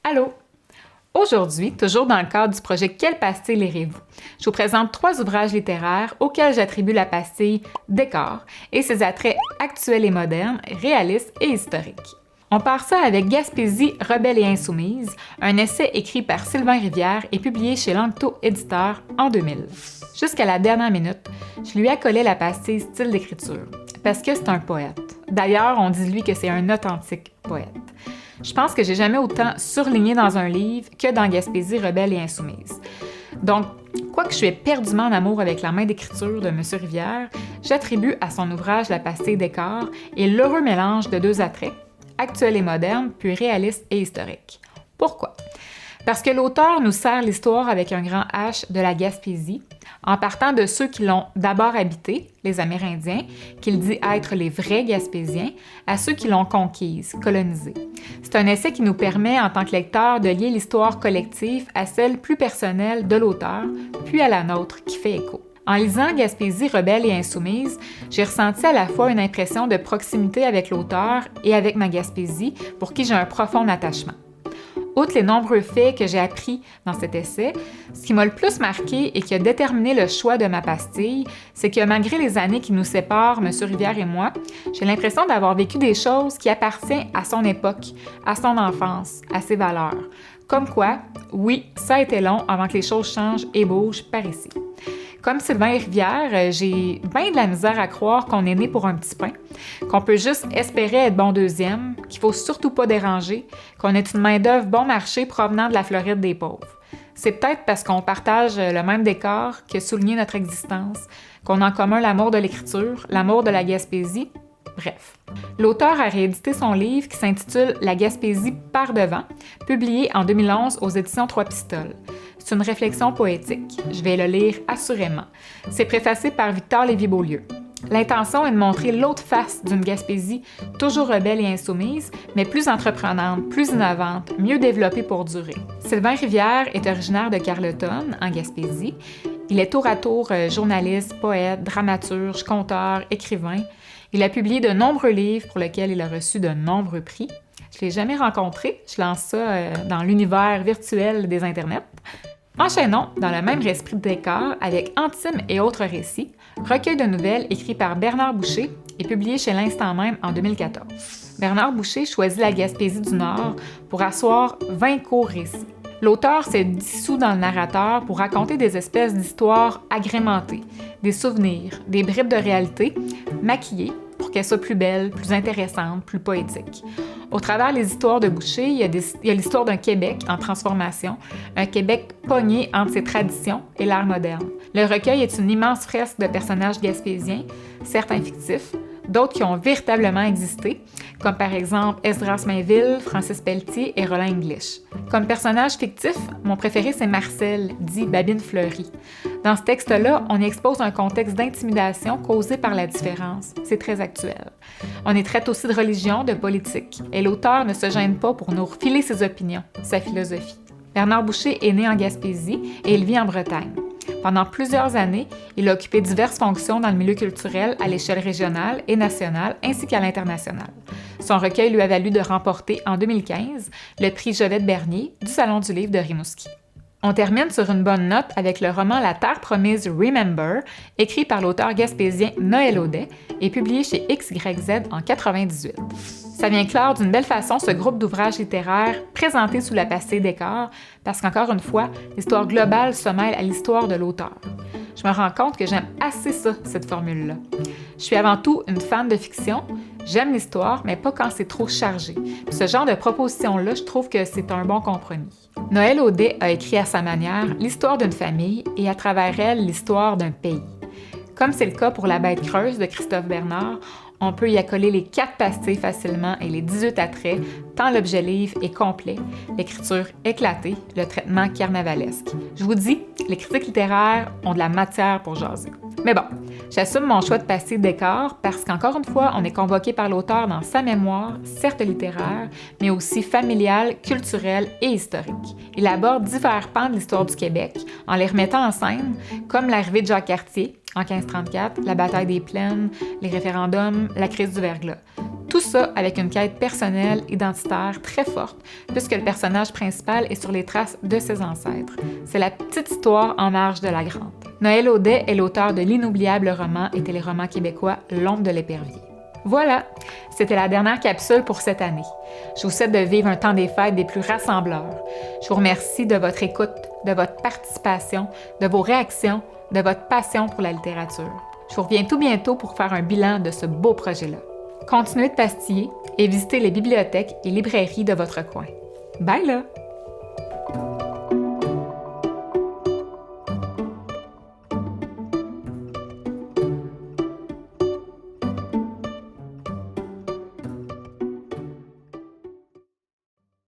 Allô! Aujourd'hui, toujours dans le cadre du projet Quelle pastille lirez-vous? Je vous présente 3 ouvrages littéraires auxquels j'attribue la pastille décor et ses attraits actuels et modernes, réalistes et historiques. On part ça avec Gaspésie, rebelle et insoumise, un essai écrit par Sylvain Rivière et publié chez Lanctot Éditeur en 2000. Jusqu'à la dernière minute, je lui accolais la pastille style d'écriture, parce que c'est un poète. D'ailleurs, on dit de lui que c'est un authentique poète. Je pense que j'ai jamais autant surligné dans un livre que dans Gaspésie, rebelle et insoumise. Donc, quoique je suis éperdument en amour avec la main d'écriture de M. Rivière, j'attribue à son ouvrage La pastille décor et l'heureux mélange de 2 attraits, actuel et moderne, puis réaliste et historique. Pourquoi? Parce que l'auteur nous sert l'histoire avec un grand H de la Gaspésie, en partant de ceux qui l'ont d'abord habité, les Amérindiens, qu'il dit être les vrais Gaspésiens, à ceux qui l'ont conquise, colonisée. C'est un essai qui nous permet, en tant que lecteur, de lier l'histoire collective à celle plus personnelle de l'auteur, puis à la nôtre, qui fait écho. En lisant Gaspésie, rebelle et insoumise, j'ai ressenti à la fois une impression de proximité avec l'auteur et avec ma Gaspésie, pour qui j'ai un profond attachement. Outre les nombreux faits que j'ai appris dans cet essai, ce qui m'a le plus marqué et qui a déterminé le choix de ma pastille, c'est que malgré les années qui nous séparent, M. Rivière et moi, j'ai l'impression d'avoir vécu des choses qui appartiennent à son époque, à son enfance, à ses valeurs. Comme quoi, oui, ça a été long avant que les choses changent et bougent par ici. Comme Sylvain Rivière, j'ai bien de la misère à croire qu'on est né pour un petit pain, qu'on peut juste espérer être bon deuxième, qu'il faut surtout pas déranger, qu'on est une main-d'œuvre bon marché provenant de la Floride des pauvres. C'est peut-être parce qu'on partage le même décor que souligner notre existence, qu'on a en commun l'amour de l'écriture, l'amour de la Gaspésie. Bref. L'auteur a réédité son livre qui s'intitule La Gaspésie par devant, publié en 2011 aux éditions Trois Pistoles. C'est une réflexion poétique. Je vais le lire assurément. C'est préfacé par Victor Lévy-Beaulieu. L'intention est de montrer l'autre face d'une Gaspésie toujours rebelle et insoumise, mais plus entreprenante, plus innovante, mieux développée pour durer. Sylvain Rivière est originaire de Carleton, en Gaspésie. Il est tour à tour journaliste, poète, dramaturge, conteur, écrivain. Il a publié de nombreux livres pour lesquels il a reçu de nombreux prix. Je ne l'ai jamais rencontré, je lance ça dans l'univers virtuel des internets. Enchaînons dans le même esprit de décor avec Antime et autres récits, recueil de nouvelles écrit par Bernard Boucher et publié chez l'Instant même en 2014. Bernard Boucher choisit la Gaspésie du Nord pour asseoir 20 courts récits. L'auteur s'est dissous dans le narrateur pour raconter des espèces d'histoires agrémentées, des souvenirs, des bribes de réalité, maquillées pour qu'elles soient plus belles, plus intéressantes, plus poétiques. Au travers des histoires de Boucher, il y a l'histoire d'un Québec en transformation, un Québec pogné entre ses traditions et l'ère moderne. Le recueil est une immense fresque de personnages gaspésiens, certains fictifs, d'autres qui ont véritablement existé, comme par exemple Esdras Mainville, Francis Pelletier et Roland English. Comme personnage fictif, mon préféré c'est Marcel, dit Babine Fleury. Dans ce texte-là, on y expose un contexte d'intimidation causé par la différence. C'est très actuel. On y traite aussi de religion, de politique, et l'auteur ne se gêne pas pour nous refiler ses opinions, sa philosophie. Bernard Boucher est né en Gaspésie et il vit en Bretagne. Pendant plusieurs années, il a occupé diverses fonctions dans le milieu culturel à l'échelle régionale et nationale ainsi qu'à l'international. Son recueil lui a valu de remporter en 2015 le prix Jovette Bernier du Salon du livre de Rimouski. On termine sur une bonne note avec le roman La Terre promise Remember, écrit par l'auteur gaspésien Noël Audet et publié chez XYZ en 1998. Ça vient clore d'une belle façon ce groupe d'ouvrages littéraires présentés sous la pastille décor, parce qu'encore une fois, l'histoire globale se mêle à l'histoire de l'auteur. Je me rends compte que j'aime assez ça, cette formule-là. Je suis avant tout une fan de fiction. J'aime l'histoire, mais pas quand c'est trop chargé. Puis ce genre de proposition-là, je trouve que c'est un bon compromis. Noël Audet a écrit à sa manière l'histoire d'une famille et à travers elle l'histoire d'un pays. Comme c'est le cas pour La Bête creuse de Christophe Bernard, on peut y accoler les 4 pastilles facilement et les 18 attraits, tant l'objet livre est complet, l'écriture éclatée, le traitement carnavalesque. Je vous dis, les critiques littéraires ont de la matière pour jaser. Mais bon, j'assume mon choix de pastille décor parce qu'encore une fois, on est convoqué par l'auteur dans sa mémoire, certes littéraire, mais aussi familiale, culturelle et historique. Il aborde divers pans de l'histoire du Québec en les remettant en scène, comme l'arrivée de Jacques Cartier en 1534, la bataille des Plaines, les référendums, la crise du verglas. Tout ça avec une quête personnelle, identitaire très forte, puisque le personnage principal est sur les traces de ses ancêtres. C'est la petite histoire en marge de la grande. Noël Audet est l'auteur de l'inoubliable roman et téléroman québécois L'ombre de l'épervier. Voilà, c'était la dernière capsule pour cette année. Je vous souhaite de vivre un temps des fêtes des plus rassembleurs. Je vous remercie de votre écoute, de votre participation, de vos réactions, de votre passion pour la littérature. Je vous reviens tout bientôt pour faire un bilan de ce beau projet-là. Continuez de pastiller et visitez les bibliothèques et librairies de votre coin. Bye là!